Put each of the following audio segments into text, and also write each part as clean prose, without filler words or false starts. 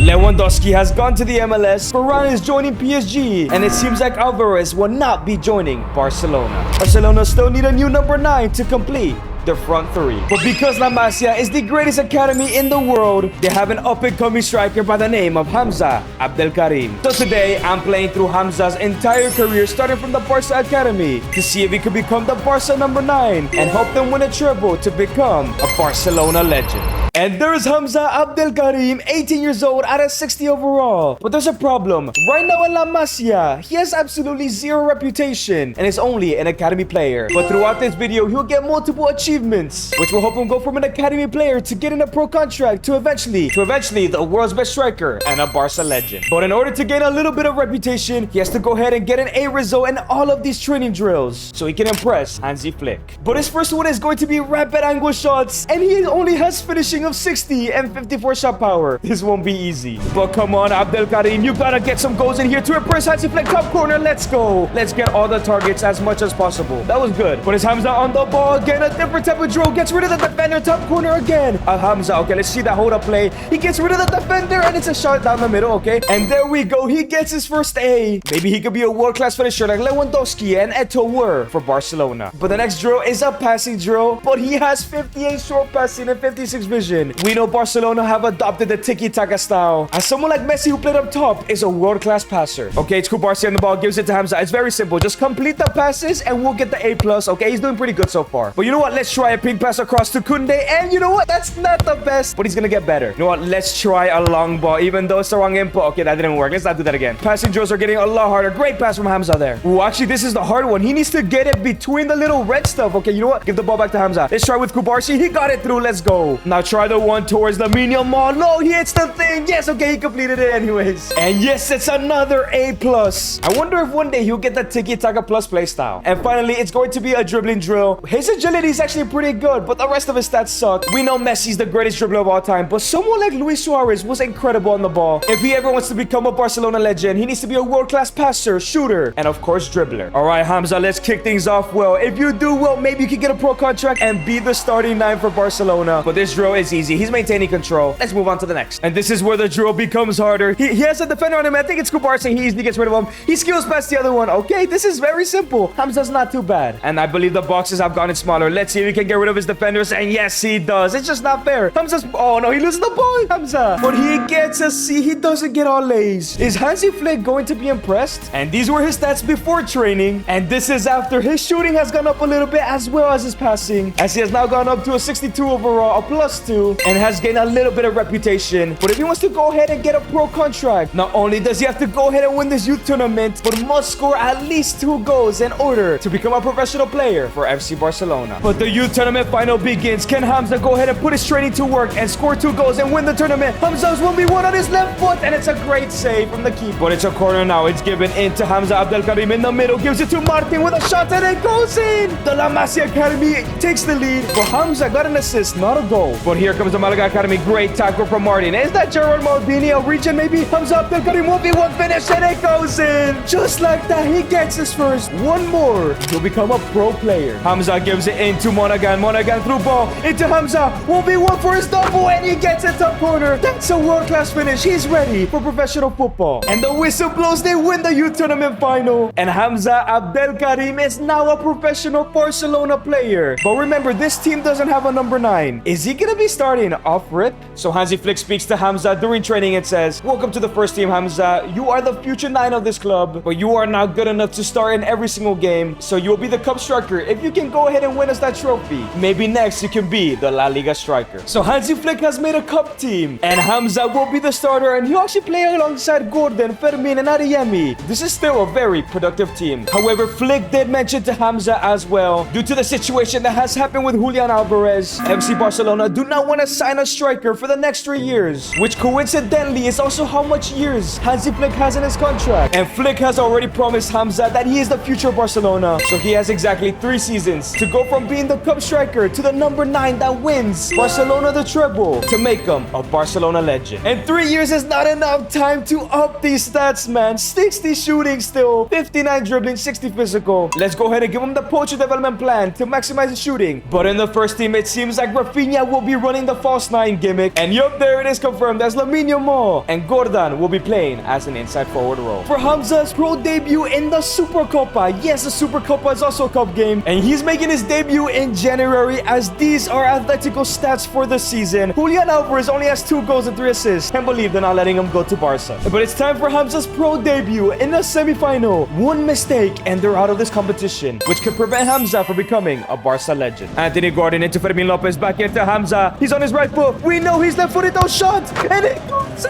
Lewandowski has gone to the MLS, Varane is joining PSG, and it seems like Alvarez will not be joining Barcelona. Barcelona still need a new number 9 to complete the front three. But because La Masia is the greatest academy in the world, they have an up-and-coming striker by the name of Hamza Abdelkarim. So today, I'm playing through Hamza's entire career starting from the Barca Academy to see if he could become the Barca number 9 and help them win a treble to become a Barcelona legend. And there's Hamza Abdelkarim, 18 years old, out of 60 overall. But there's a problem. Right now in La Masia, he has absolutely zero reputation and is only an academy player. But throughout this video, he'll get multiple achievements, which will help him go from an academy player to getting a pro contract to eventually the world's best striker and a Barca legend. But in order to gain a little bit of reputation, he has to go ahead and get an A result in all of these training drills so he can impress Hansi Flick. But his first one is going to be rapid angle shots, and he only has finishing of 60 and 54 shot power. This won't be easy. But come on, Abdelkarim, you gotta get some goals in here to impress Hansi Flick. Top corner, let's go. Let's get all the targets as much as possible. That was good. But it's Hamza on the ball again, a different type of drill. Gets rid of the defender, top corner again. Hamza, okay, let's see that hold up play. He gets rid of the defender, and it's a shot down the middle, okay? And there we go. He gets his first A. Maybe he could be a world-class finisher like Lewandowski and Eto'o were for Barcelona. But the next drill is a passing drill, but he has 58 short passing and 56 vision. We know Barcelona have adopted the tiki-taka style, as someone like Messi who played up top is a world-class passer. Okay, it's Kubarsi on the ball, gives it to Hamza. It's very simple. Just complete the passes and we'll get the A+. Okay, he's doing pretty good so far. But you know what? Let's try a ping pass across to Koundé, and you know what? That's not the best, but he's gonna get better. You know what? Let's try a long ball, even though it's the wrong input. Okay, that didn't work. Let's not do that again. Passing drills are getting a lot harder. Great pass from Hamza there. Ooh, actually, this is the hard one. He needs to get it between the little red stuff. Okay, you know what? Give the ball back to Hamza. Let's try with Kubarsi. He got it through. Let's go. Now try the one towards the medium mall. No, he hits the thing. Yes, okay, he completed it anyways. And yes, it's another A+. I wonder if one day he'll get the tiki-taka plus play style. And finally, it's going to be a dribbling drill. His agility is actually pretty good, but the rest of his stats suck. We know Messi's the greatest dribbler of all time, but someone like Luis Suarez was incredible on the ball. If he ever wants to become a Barcelona legend, he needs to be a world-class passer, shooter, and of course, dribbler. All right, Hamza, let's kick things off well. If you do well, maybe you can get a pro contract and be the starting 9 for Barcelona. But this drill is easy. He's maintaining control. Let's move on to the next. And this is where the drill becomes harder. He has a defender on him. I think it's Kubarsi. He easily gets rid of him. He skills past the other one. Okay, this is very simple. Hamza's not too bad. And I believe the boxes have gotten smaller. Let's see if he can get rid of his defenders. And yes, he does. It's just not fair. Hamza's... Oh, no, he loses the ball. Hamza. But he gets a C. He doesn't get all A's. Is Hansi Flick going to be impressed? And these were his stats before training. And this is after his shooting has gone up a little bit as well as his passing, as he has now gone up to a 62 overall, a +2, and has gained a little bit of reputation. But if he wants to go ahead and get a pro contract, not only does he have to go ahead and win this youth tournament, but must score at least 2 goals in order to become a professional player for FC Barcelona. But the youth tournament final begins. Can Hamza go ahead and put his training to work and score 2 goals and win the tournament? Hamza's 1v1 on his left foot, and it's a great save from the keeper. But it's a corner now. It's given into Hamza Abdelkarim in the middle, gives it to Martin with a shot, and it goes in. The La Masia Academy takes the lead, but Hamza got an assist, not a goal. But here comes the Malaga Academy. Great tackle from Martin. Is that Gerard Maldini, a region maybe? Hamza Abdelkarim 1v1 finish, and it goes in. Just like that, he gets his first. One more, he'll become a pro player. Hamza gives it into Monaghan. Monaghan through ball into Hamza. 1v1 for his double, and he gets it top corner. That's a world-class finish. He's ready for professional football. And the whistle blows. They win the youth tournament final. And Hamza Abdelkarim is now a professional Barcelona player. But remember, this team doesn't have a number 9. Is he gonna be starting off rip? So Hansi Flick speaks to Hamza during training and says, "Welcome to the first team, Hamza. You are the future 9 of this club, but you are not good enough to start in every single game. So you'll be the cup striker if you can go ahead and win us that trophy. Maybe next you can be the La Liga striker." So Hansi Flick has made a cup team, and Hamza will be the starter, and he'll actually play alongside Gordon, Fermin, and Adeyemi. This is still a very productive team. However, Flick did mention to Hamza as well, due to the situation that has happened with Julian Alvarez, FC Barcelona do not want to sign a striker for the next 3 years, which coincidentally is also how much years Hansi Flick has in his contract. And Flick has already promised Hamza that he is the future of Barcelona, so he has exactly 3 seasons to go from being the cup striker to the number 9 that wins Barcelona the treble to make him a Barcelona legend. And 3 years is not enough time to up these stats, man. 60 shooting still, 59 dribbling, 60 physical. Let's go ahead and give him the poacher development plan to maximize his shooting. But in the first team, it seems like Rafinha will be running running the false nine gimmick. And yup, there it is confirmed as Lamine Yamal. And Gordon will be playing as an inside forward role. For Hamza's pro debut in the Super Copa. Yes, the Super Copa is also a cup game. And he's making his debut in January, as these are Atletico stats for the season. Julian Alvarez only has 2 goals and 3 assists. Can't believe they're not letting him go to Barca. But it's time for Hamza's pro debut in the semi-final. One mistake and they're out of this competition, which could prevent Hamza from becoming a Barca legend. Anthony Gordon into Fermin Lopez, back into Hamza. He's on his right foot. We know he's left-footed, those shots. And it goes.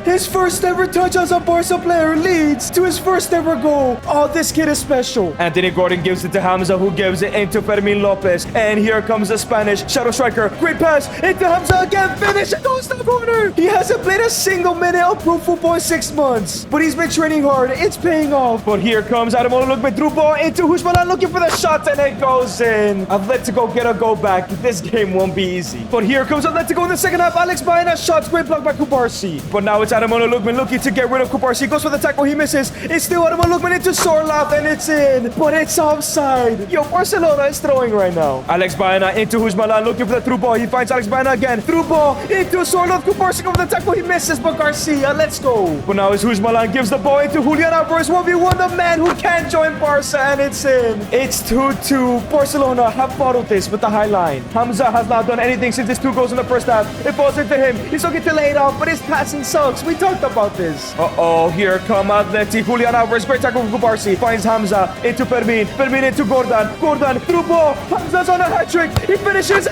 His first ever touch as a Barca player leads to his first ever goal. Oh, this kid is special. Anthony Gordon gives it to Hamza, who gives it into Fermin Lopez. And here comes the Spanish shadow striker. Great pass into Hamza again. Finish. It goes to the corner. He hasn't played a single minute of pro football in 6 months, but he's been training hard. It's paying off. But here comes Ademola Lookman through ball into Houshmala, looking for the shot, and it goes in. Atletico get a go back. This game won't be easy. But here comes Atletico in the second half. Alex Baena shots. Great block by Kubarsi. But now it's Ademola Lookman looking to get rid of Kubarsi. He goes for the tackle. He misses. It's still Ademola Lookman into Sorloth, and it's in. But it's offside. Yo, Barcelona is throwing right now. Alex Baena into Houshmala, looking for the through ball. He finds Alex Baena again. Through ball into Sorloth. Kubarsi goes for the tackle. He misses, but Garcia, let's go. But now it's Houshmala gives the ball into Julian Alvarez. 1v1, the man who can't join Barca, and it's in. It's 2-2. Barcelona have bottled this with the high line. Hamza has not done anything since his 2 goals in the first half. It falls into him. He's looking to lay it off, but his passing sucks. We talked about this. Uh-oh, here come Atleti. Julian Alvarez, great tackle from Kubarsi. Finds Hamza into Fermin. Fermin into Gordon. Gordon through ball. Hamza's on a hat-trick. He finishes.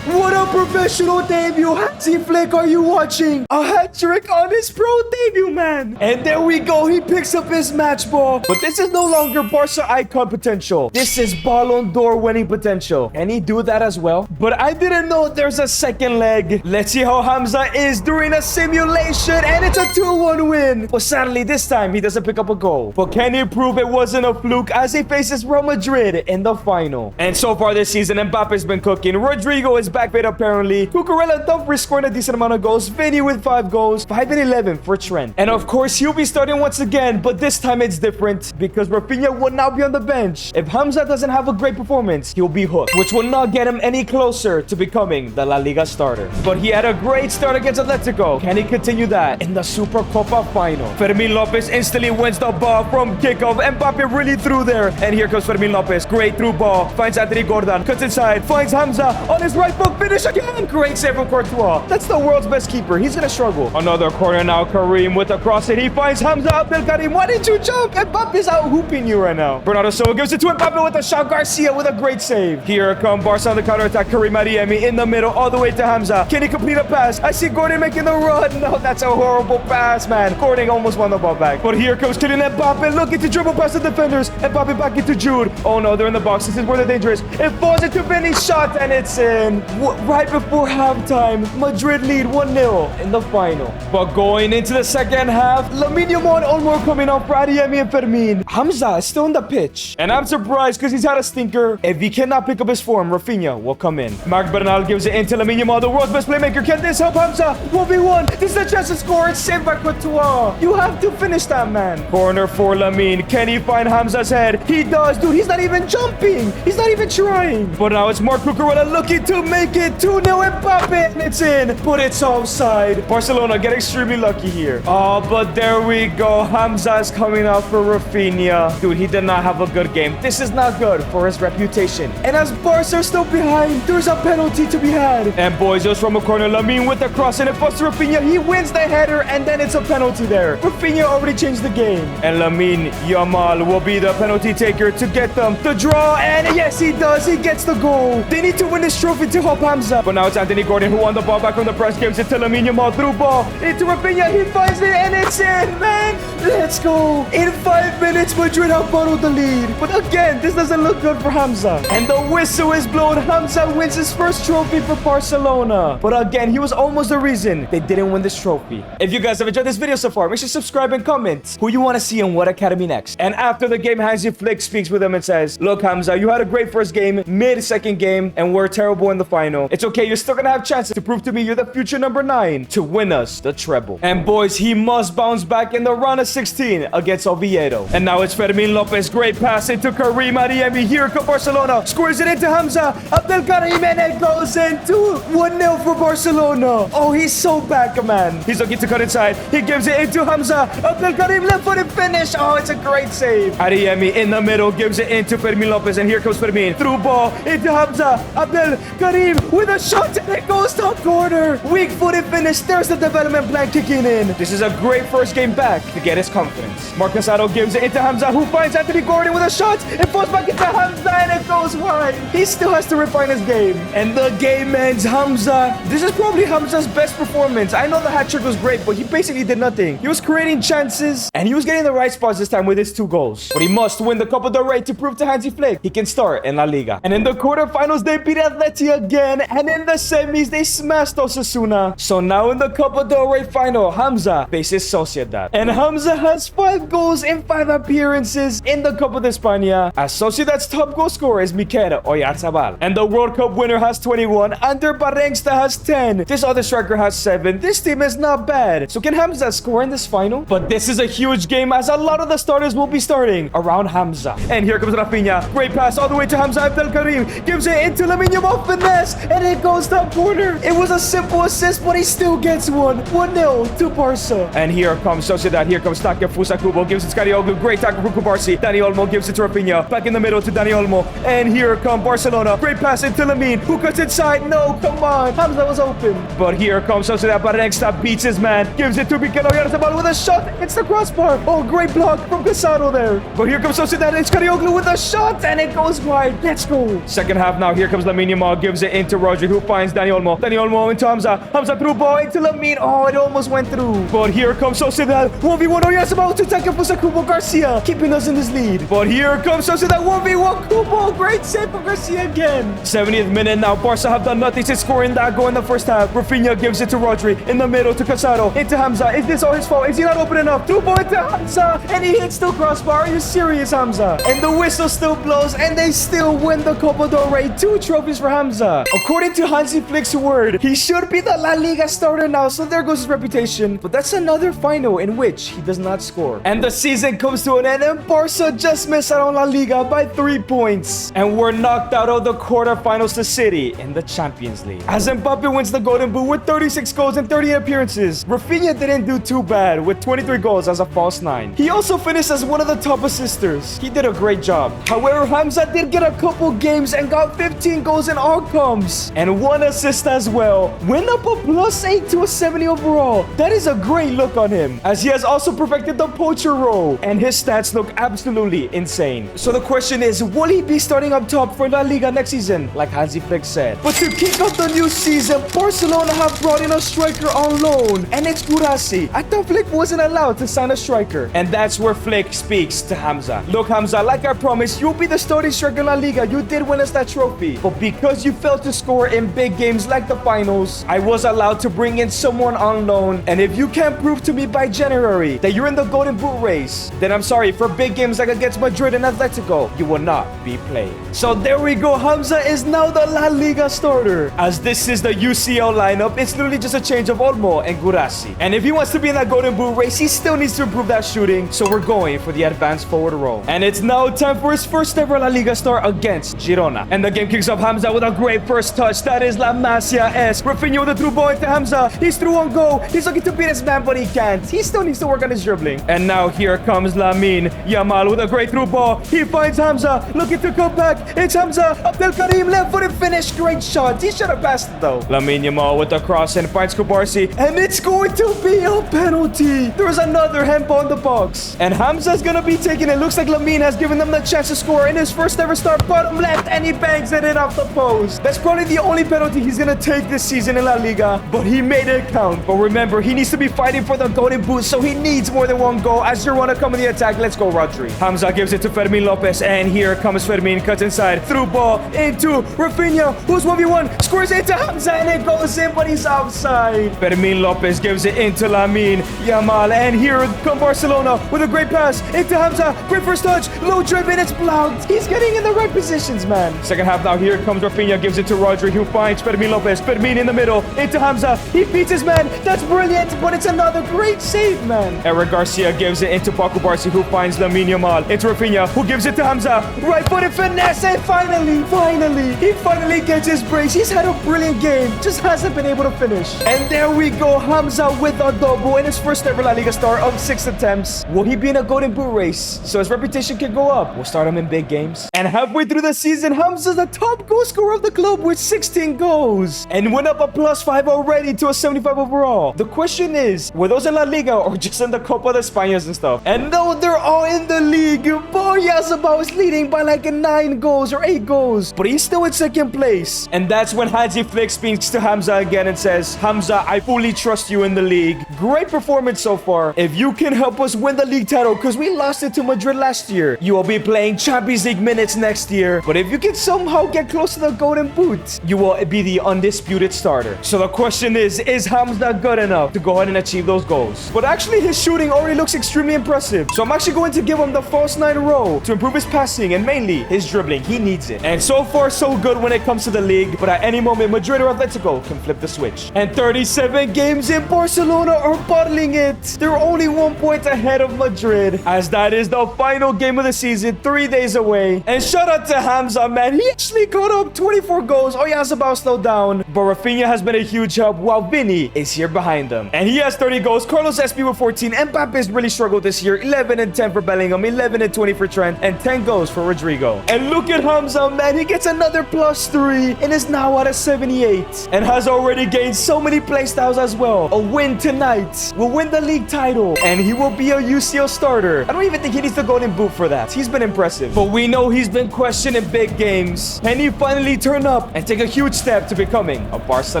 What a professional debut. Hansi Flick, are you watching? A hat-trick on his pro debut, man. And there we go. He picks up his match ball. But this is no longer Barca icon potential. This is Ballon d'Or winning potential. Can he do that as well? But I didn't know there's a second leg. Let's see how Hamza is during a simulation. And it's a 2-1 win. But sadly, this time, he doesn't pick up a goal. But can he prove it wasn't a fluke as he faces Real Madrid in the final? And so far this season, Mbappe's been cooking. Rodrigo is back fit apparently. Cucurella Dumfries scoring a decent amount of goals. Vinny with 5 goals. 5 and 11 for Trent. And of course, he'll be starting once again. But this time it's different because Rafinha will now be on the bench. If Hamza doesn't have a great performance, he'll be hooked, which will not get him any closer to becoming the La Liga starter. But he had a great start against Atletico. Can he continue that in the Super Copa final? Fermin Lopez instantly wins the ball from kickoff. Mbappe really threw there. And here comes Fermin Lopez. Great through ball. Finds Anthony Gordon. Cuts inside. Finds Hamza on his right foot. Finish again. Great save from Courtois. That's the world's best keeper. He's gonna struggle. Another corner now. Karim with the cross, and he finds Hamza. Abdelkarim, why didn't you jump? Mbappe's out hooping you right now. Bernardo Silva gives it to Mbappe with a shot. Garcia with a great save. Here come Barca on the counter-attack. Karim Adeyemi in the middle all the way to Hamza. Can he complete a pass? I see Gordon making the run. No, that's a horrible pass, man. Gordon almost won the ball back. But here comes Kylian Mbappe looking to dribble past the defenders. Mbappe back into Jude. Oh no, they're in the box. This is where they're dangerous. It falls into Vinny's shot, and it's in. Right before halftime, Madrid lead 1-0 in the final. But going into the second half, Lamine Yamal and Olmo coming off for Adeyemi and Fermin. Hamza is still on the pitch. And I'm surprised because he's had a stinker. If he cannot pick up his form, Rafinha will come in. Marc Bernal gives it into Lamine Yamal, the world's best playmaker. Can this help Hamza? 1v1. This is the chance to score. It's saved by Courtois. You have to finish that, man. Corner for Lamine. Can he find Hamza's head? He does. Dude, he's not even jumping. He's not even trying. But now it's Marc Cucurella looking to make it 2-0 Mbappe, and it's in. But it's offside. Barcelona get extremely lucky here. Oh, but there we go. Hamza is coming out for Rafinha. Dude, he did not have a good game. This is not good for his reputation. And as Barca are still behind, there's a penalty to be had. And boys, just from a corner, Lamine with the cross, and it falls to Rafinha. He wins the header, and then it's a penalty there. Rafinha already changed the game. And Lamine Yamal will be the penalty taker to get them the draw. And yes, he does. He gets the goal. They need to win this trophy to help Hamza. But now it's Anthony Gordon who won the ball back from the press. Gives it to Lamine Yamal through ball into Rafinha. He finds it, and it's in, man. Let's go. In 5 minutes, Madrid have bottled the lead. But again, this doesn't look good for Hamza. And the whistle is blown. Hamza wins his first trophy for Barcelona. But again, he was almost the reason they didn't win this trophy. If you guys have enjoyed this video so far, make sure to subscribe and comment who you want to see in what academy next. And after the game, Hansi Flick speaks with him and says, look, Hamza, you had a great first game, mid-second game, and we're terrible in the final. It's okay. you're still gonna have chances to prove to me you're the future number 9 to win us the treble. And boys, he must bounce back in the round of 16 against Oviedo. And now it's Fermin Lopez. Great pass into Karim Adeyemi. Here comes Barcelona. Scores it into Hamza. Abdelkarim, and it goes into 1-0 for Barcelona. Oh, he's so back, man. He's looking to cut inside. He gives it into Hamza. Abdelkarim, left-footed finish. Oh, it's a great save. Adeyemi in the middle gives it into Fermin Lopez. And here comes Fermin. Through ball into Hamza. Abdelkarim with a shot, and it goes to corner. Weak-footed finish. There's the development plan kicking in. This is a great first game back to get his confidence. Marcasado gives it into Hamza, who finds Anthony Gordon with a shot. It falls back into Hamza, and it goes wide. He still has to refine his game. And the game ends. Hamza. This is probably Hamza's best performance. I know the hat trick was great, but he basically did nothing. He was creating chances, and he was getting the right spots this time with his 2 goals. But he must win the Copa del Rey to prove to Hansi Flick he can start in La Liga. And in the quarterfinals, they beat Atleti again, and in the semis, they smashed Osasuna. So now in the Copa del Rey final, Hamza faces Sociedad. And Hamza has 5 goals in 5 appearances in the Copa de España, as Sociedad's top goal scorer is Mikel Oyarzabal. And the World Cup winner has 21, Ander Barrengsta has 10. This other striker has 7. This team is not bad. So can Hamza score in this final? But this is a huge game, as a lot of the starters will be starting around Hamza. And here comes Rafinha. Great pass all the way to Hamza. Abdelkarim gives it into Lamine Yamal, finesse, and it goes to corner. It was a simple assist, but he still gets one. 1-0 to Barca. And here comes Sociedad. Here comes Takefusa Kubo. Gives it to Scarioglu. Great tackle from Kubarsi. Dani Olmo gives it to Rafinha. Back in the middle to Dani Olmo. And here comes Barcelona. Great pass into Lamine, who cuts inside. No, come on. Hamza was open. But here comes Sociedad. Barrengsta beats his man. Gives it to Mikel Oyarzabal with a shot. It's the crossbar. Oh, great block from Casado there. But here comes Sociedad. It's Scarioglu with a shot, and it goes wide. Let's go. Second half now. Here comes Lamine Yamal. Gives it into Rodri, who finds Dani Olmo. Dani Olmo into Hamza. Hamza through ball into Lamine. Oh, it almost went through. But here comes Sociedad. 1v1 Oyarzabal to Takefusa Kubo. Garcia keeping us in this lead. But here comes Sociedad. 1v1 Kubo. Great save for Garcia again. 70th minute now. Barca have done nothing since scoring that goal in the first half. Rafinha gives it to Rodri. In the middle to Casado. Into Hamza. Is this all his fault? Is he not open enough? Through ball into Hamza. And he hits the crossbar. Are you serious, Hamza? And the whistle still blows, and they still win the Copa del Rey. 2 trophies for Hamza. According to Hansi Flick's word, he should be the La Liga starter now, so there goes his reputation. But that's another final in which he does not score. And the season comes to an end, and Barca just missed out on La Liga by 3 points. And we're knocked out of the quarterfinals to City in the Champions League. As Mbappe wins the Golden Boot with 36 goals and 38 appearances. Rafinha didn't do too bad with 23 goals as a false 9. He also finished as one of the top assisters. He did a great job. However, Hamza did get a couple games and got 15 goals in outcomes and 1 assist as well. Went up a +8 to a 70 overall. That is a great look on him, as he has also perfected the poacher role, and his stats look absolutely insane. So the question is, will he be starting up top for La Liga next season, like Hansi Flick said? But to kick off the new season, Barcelona have brought in a striker on loan, and it's Gurasi. I thought Flick wasn't allowed to sign a striker, and that's where Flick speaks to Hamza. Look, Hamza, like I promised, you'll be the starting striker in La Liga. You did win us that trophy, but because you failed to score in big games like the finals, I was allowed to bring in someone on loan. And if you can't prove to me by January that you're in the Golden Boot race, then I'm sorry, for big games like against Madrid and Atletico, you will not be played. So there we go. Hamza is now the La Liga starter. As this is the UCL lineup, it's literally just a change of Olmo and Gurasi. And if he wants to be in that Golden Boot race, he still needs to improve that shooting. So we're going for the advanced forward role. And it's now time for his first ever La Liga start against Girona. And the game kicks off. Hamza with a great first touch. That is La Masia-esque. Rafinha with a through ball into Hamza. He's through on goal. He's looking to beat his man, but he can't. He still needs to work on his dribbling. And now here comes Lamine Yamal with a great through ball. He finds Hamza, looking to come back. It's Hamza. Abdelkarim, left-footed finish. Great shot. He should have passed it though. Lamine Yamal with the cross and finds Kubarsi. And it's going to be a penalty. There's another handball in the box. And Hamza's gonna be taking it. Looks like Lamine has given them the chance to score in his first ever start. Bottom left, and he bangs it in off the post. That's probably the only penalty he's gonna take this season in La Liga, but he made it count. But remember, he needs to be fighting for the Golden Boot, so he needs more than 1 goal. As Girona come in the attack, let's go Rodri. Hamza gives it to Fermin Lopez, and here comes Fermin, cuts inside, through ball into Rafinha, who's 1v1, scores into Hamza, and it goes in, but he's outside. Fermin Lopez gives it into Lamine Yamal, and here comes Barcelona with a great pass into Hamza. Great first touch, low driven, it's blocked. He's getting in the right positions, man. Second half now, here comes Rafinha, gives it to Rodri, who finds Fermin Lopez. Fermin in the middle, into Hamza. He beats his man. That's brilliant, but it's another great save, man. Eric Garcia gives it into Paco Barsi, who finds Lamine Yamal. Into Rafinha, who gives it to Hamza. Right-footed finesse, and finally, he finally gets his brace. He's had a brilliant game, just hasn't been able to finish. And there we go, Hamza with a double in his first ever La Liga start of 6 attempts. Will he be in a golden boot race so his reputation can go up? We'll start him in big games. And halfway through the season, Hamza's the top goal scorer of the club with 16 goals and went up a +5 already to a 75 overall. The question is, were those in La Liga or just in the Copa de Españas and stuff? And no, they're all in the league. Boyazabal is leading by like 9 goals or 8 goals, but he's still in second place. And that's when Hansi Flick speaks to Hamza again and says, Hamza, I fully trust you in the league. Great performance so far. If you can help us win the league title, because we lost it to Madrid last year, you will be playing Champions League minutes next year. But if you can somehow get close to the golden boot, you will be the undisputed starter. So the question is Hamza good enough to go ahead and achieve those goals? But actually his shooting already looks extremely impressive. So I'm actually going to give him the false 9 role to improve his passing and mainly his dribbling. He needs it. And so far so good when it comes to the league, but at any moment Madrid or Atletico can flip the switch. And 37 games in, Barcelona are bottling it. They're only 1 point ahead of Madrid, as that is the final game of the season, 3 days away. And shout out to Hamza, man. He actually caught up 24 goals. Oyarzabal slowed down, but Rafinha has been a huge help while Vinny is here behind them. And he has 30 goals. Carlos Espy with 14. Mbappe's really struggled this year. 11 and 10 for Bellingham, 11 and 20 for Trent, and 10 goals for Rodrigo. And look at Hamza, man. He gets another +3 and is now at a 78 and has already gained so many play styles as well. A win tonight will win the league title, and he will be a UCL starter. I don't even think he needs the golden boot for that. He's been impressive, but we know he's been questioned in big games, and he finally turned up and take a huge step to becoming a Barca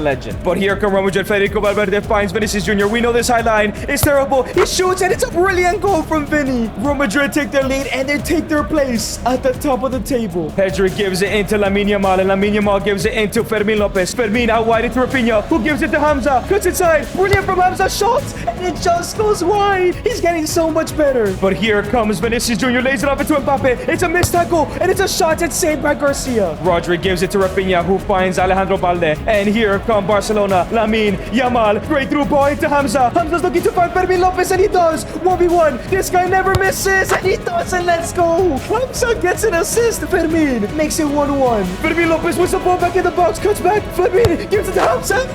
legend. But here come Real Madrid. Federico Valverde finds Vinicius Jr. We know this high line is terrible. He shoots, and it's a brilliant goal from Vinny. Real Madrid take their lead, and they take their place at the top of the table. Pedri gives it into Lamine Yamal, and Lamine Yamal gives it into Fermin Lopez. Fermin out wide into Rafinha, who gives it to Hamza. Cuts inside. Brilliant from Hamza. Shot, and it just goes wide. He's getting so much better. But here comes Vinicius Jr. Lays it off into Mbappe. It's a missed tackle, and it's a shot that's saved by Garcia. Rodri gives it to Rafinha, who finds Alejandro Balde. And here come Barcelona. Lamine Yamal. Great through ball into Hamza. Hamza's looking to find Fermin Lopez, and he does. 1v1. This guy never misses, and he does, and let's go. Hamza gets an assist. Fermin makes it 1-1. Fermin Lopez with the ball back in the box. Cuts back. Fermin gives it to Hamza.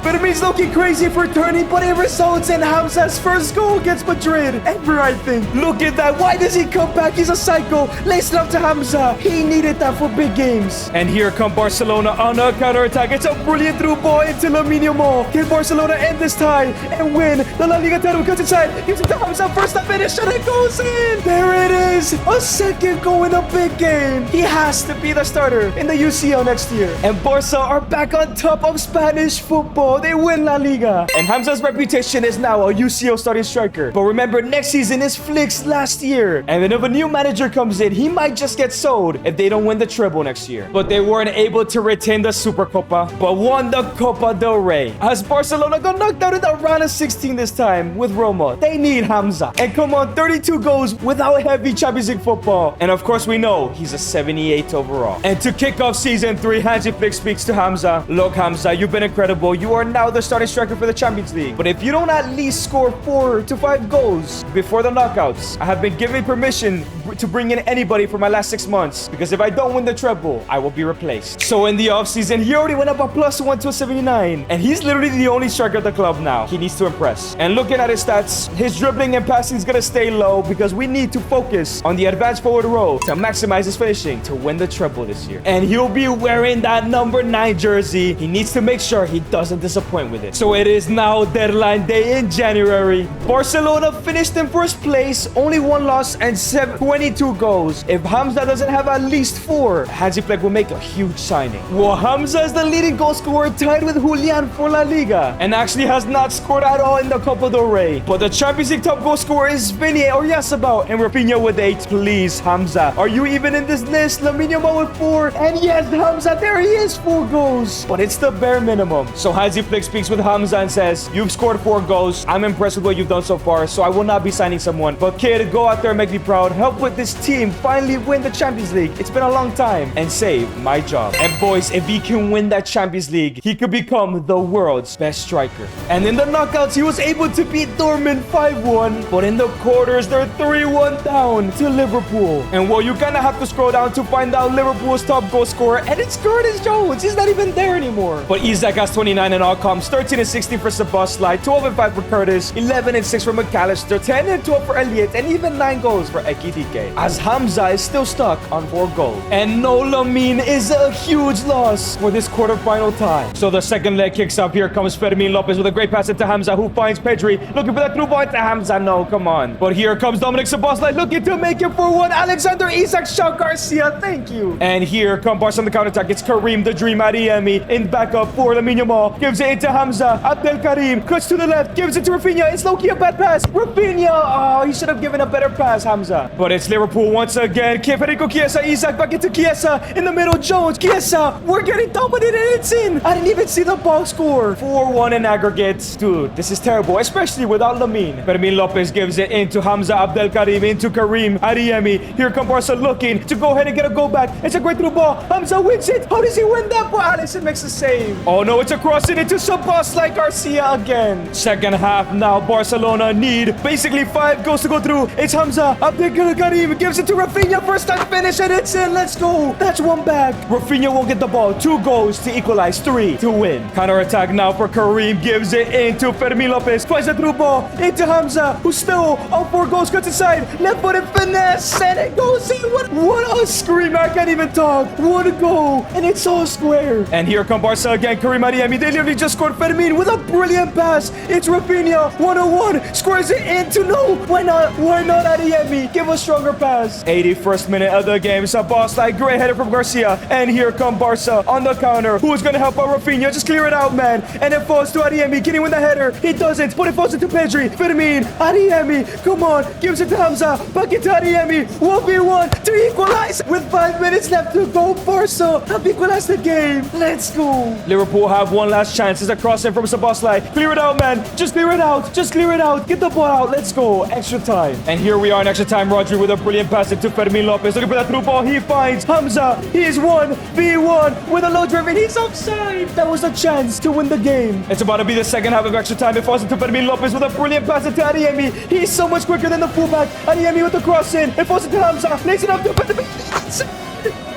Fermin's looking crazy for turning, but it results in Hamza's first goal against Madrid ever, I think. Look at that. Why does he come back? He's a psycho. Lays it up to Hamza. He needed that for big games. And here come Barcelona on a counter-attack. It's a brilliant through ball into Lamine Yamal. Can Barcelona end this tie and win the La Liga title? Cuts inside. Gives it to Hamza. First time finish, and it goes in. There it is. A second goal in a big game. He has to be the starter in the UCL next year. And Barca are back on top of Spanish football. They win La Liga. And Hamza's reputation is now a UCL starting striker. But remember, next season is Flick's last year. And then if a new manager comes in, he might just get sold if they don't win the treble next year. But they weren't able to retain the Super Copa, but won the Copa del Rey. As Barcelona got knocked out in the round of 16 this time with Roma, they need Hamza. And come on, 32 goals without heavy Champions League football. And of course, we know he's a 78 overall. And to kick off season 3, Hansi Flick speaks to Hamza. Look, Hamza, you've been incredible. You are now the starting striker for the Champions League. But if you don't at least score 4 to 5 goals before the knockouts, I have been given permission to bring in anybody for my last 6 months, because if I don't win the treble, I will be replaced. So in the offseason, he already went up a +1 to a 79, and he's literally the only striker at the club now. He needs to impress. And looking at his stats, his dribbling and passing is gonna stay low because we need to focus on the advanced forward role to maximize his finishing to win the treble this year. And he'll be wearing that number 9 jersey. He needs to make sure he doesn't disappoint with it. So it is now deadline day in January. Barcelona finished in first place, only 1 loss and 22 goals. If Hamza doesn't have at least 4, Hansi Flick will make a huge signing. Well, Hamza is the leading goal scorer, tied with Julian for La Liga, and actually has not scored at all in the Copa del Rey. But the Champions League top goal scorer is Vinny Oyarzabal, and Rafinha with 8. Please, Hamza, are you even in this list? Lamine Yamal with 4, and yes, Hamza, there he is, 4 goals. But it's the bare minimum. So Hansi Flick speaks with Hamza and says, "You've scored 4 goals. I'm impressed with what you've done so far, so I will not be signing someone. But kid, go out there and make me proud. Help with this team finally win the Champions League. It's been a long time. And save my job." And boys, if he can win that Champions League, he could become the world's best striker. And in the knockouts, he was able to beat Dortmund 5-1. But in the quarters, they're 3-1 down to Liverpool. And well, you kind of have to scroll down to find out Liverpool's top goal scorer, and it's Curtis Jones. He's not even there anymore. But Isak has 29 in all comps, 13 and 16 for Szoboszlai, 12 and 5 for Curtis, 11 and 6 for McAllister, 10 and 12 for Elliott, and even 9 goals for Ekitike. As Hamza is still stuck on 4 goals. And no Lamine is a huge loss for this quarterfinal tie. So the second leg kicks up. Here comes Fermin Lopez with a great pass into Hamza, who finds Pedri. Looking for that through ball into Hamza. No, come on. But here comes Dominic Szoboszlai looking to make it for 1. Alexander Isak, Shaw Garcia, thank you. And here come Barca on the counterattack. It's Karim, the Dream, Adeyemi in backup for Lamine Yamal. Gives it into Hamza. Abdelkarim cuts to the left, gives it to Rafinha. It's low-key a bad pass. Rafinha, oh, he should have given a better pass, Hamza. But it's Liverpool once again. Federico Chiesa, Isak back into Chiesa. In the middle, Jones, Chiesa. We're getting dominated. It's in. I didn't even see the ball score. 4-1 in aggregate. Dude, this is terrible, especially without Lamine. Fermin Lopez gives it into Hamza, Abdelkarim, into Karim, Adeyemi. Here come Barca looking to go ahead and get a goal back. It's a great through ball. Hamza wins it. How does he win that ball? Alisson makes a save. Oh no, it's a cross in into Szoboszlai, Garcia again. Second half now, Barcelona need basically 5 goals to go through. It's Hamza, Abdelkarim gives it to Rafinha. First time finish and it's in. Let's go. That's 1 back. Rafinha will get the ball. 2 goals to equalize, 3 to win. Counter attack now for Karim. Gives it into Fermin Lopez. Finds the through ball into Hamza, who's still on 4 goals. Cuts inside. Left footed finesse. And it goes in. What a scream. I can't even talk. What a goal. And it's all square. And here come Barca again. Karim Adeyemi. They literally just scored. Fermin with a brilliant pass. It's Rafinha. 1-on-1. Squares it into. No. Why not? Why not Adeyemi? Give a stronger pass. 81st minute of the game. Szoboszlai. Great header from Garcia. And here come Barca on the counter. Who is going to help out Rafinha? Just clear it out, man. And it falls to Adeyemi. Can he win the header? He doesn't. But it falls into Pedri. Fermin. Adeyemi. Come on. Gives it to Hamza. Back into Adeyemi. 1v1 to equalize. With 5 minutes left to go. Barca have equalized the game. Let's go. Liverpool have one last chance. It's a cross in from Szoboszlai. Clear it out, man. Just clear it out. Just clear it out. Get the ball out. Let's go. Extra time. And here we are in extra time. Rodri with a brilliant pass into Fermin Lopez. Looking for that through ball. He finds Hamza. He is 1v1 with a low driven. He's offside. That was a chance to win the game. It's about to be the second half of extra time. It falls into Fermin Lopez with a brilliant pass into Adeyemi. He's so much quicker than the fullback. Adeyemi with the cross in. It falls into Hamza. Lays it up to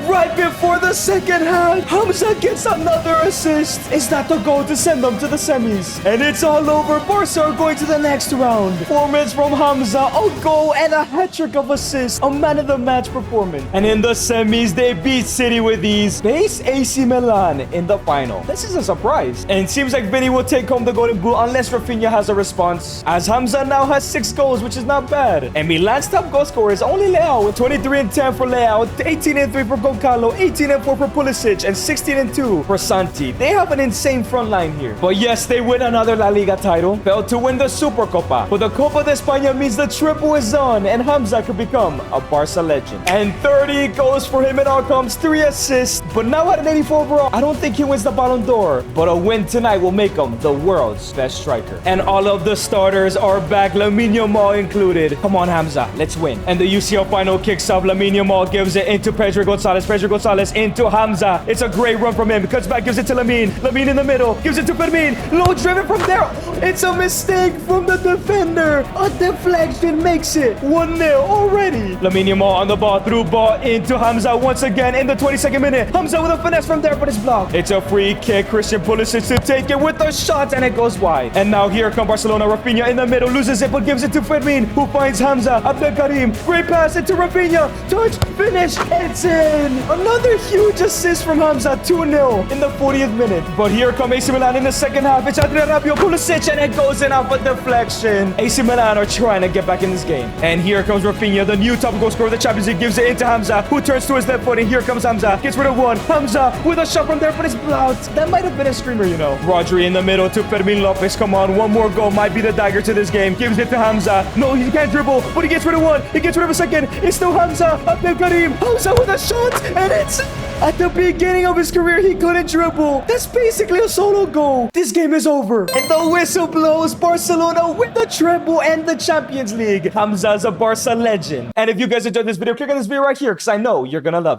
right before the second half. Hamza gets another assist. Is that the goal to send them to the semis? And it's all over. Barca are going to the next round. 4 minutes from Hamza, a goal and a hat-trick of assists. A man-of-the-match performance. And in the semis, they beat City with ease. Face AC Milan in the final. This is a surprise. And it seems like Vinny will take home the golden boot unless Rafinha has a response. As Hamza now has 6 goals, which is not bad. And Milan's top goal scorer is only Leao with 23 and 10 for Leao, 18 and 3 for Goncalo, 18 and 4 for Pulisic, and 16 and 2 for Santi. They have an insane front line here. But yes, they win another La Liga title. Failed to win the Super Copa. But the Copa de España means the triple is on, and Hamza could become a Barca legend. And 30 goals for him in all comes, 3 assists. But now at an 84 overall, I don't think he wins the Ballon d'Or. But a win tonight will make him the world's best striker. And all of the starters are back, Lamine Yamal included. Come on, Hamza, let's win. And the UCL final kicks off. Lamine Yamal gives it into Pedro Gonzalez. Pedro Gonzalez into Hamza. It's a great run from him. Cuts back, gives it to Lamine. Lamine in the middle, gives it to Fermin. Low driven from there. It's a mistake from the defender. A deflection makes it 1-0 already. Lamine Yamal on the ball, through ball into Hamza once again in the 22nd minute. Hamza with a finesse from there, but it's blocked. It's a free kick. Christian Pulisic to take it with a shot, and it goes wide. And now here come Barcelona. Rafinha in the middle, loses it, but gives it to Fermin, who finds Hamza. Abdelkarim, great pass into Rafinha. Touch, finish, it's in. Another huge assist from Hamza, 2-0 in the 40th minute. But here come AC Milan in the second half. It's Adrian Rabiot, Pulisic, and it goes in off a deflection. AC Milan are trying to get back in this game. And here comes Rafinha, the new top goal scorer of the Champions League, gives it into Hamza, who turns to his left foot, and here comes Hamza. Gets rid of one. Hamza with a shot from there, but it's blocked. That might have been a screamer, you know. Rodri in the middle to Fermin Lopez. Come on, one more goal might be the dagger to this game. Gives it to Hamza. No, he can't dribble, but he gets rid of one. He gets rid of a second. It's still Hamza. Abdelkarim. Hamza with a shot. And it's... At the beginning of his career, he couldn't dribble. That's basically a solo goal. This game is over. And the whistle blows. Barcelona win the treble and the Champions League. Hamza is a Barca legend. And if you guys enjoyed this video, click on this video right here because I know you're gonna love it.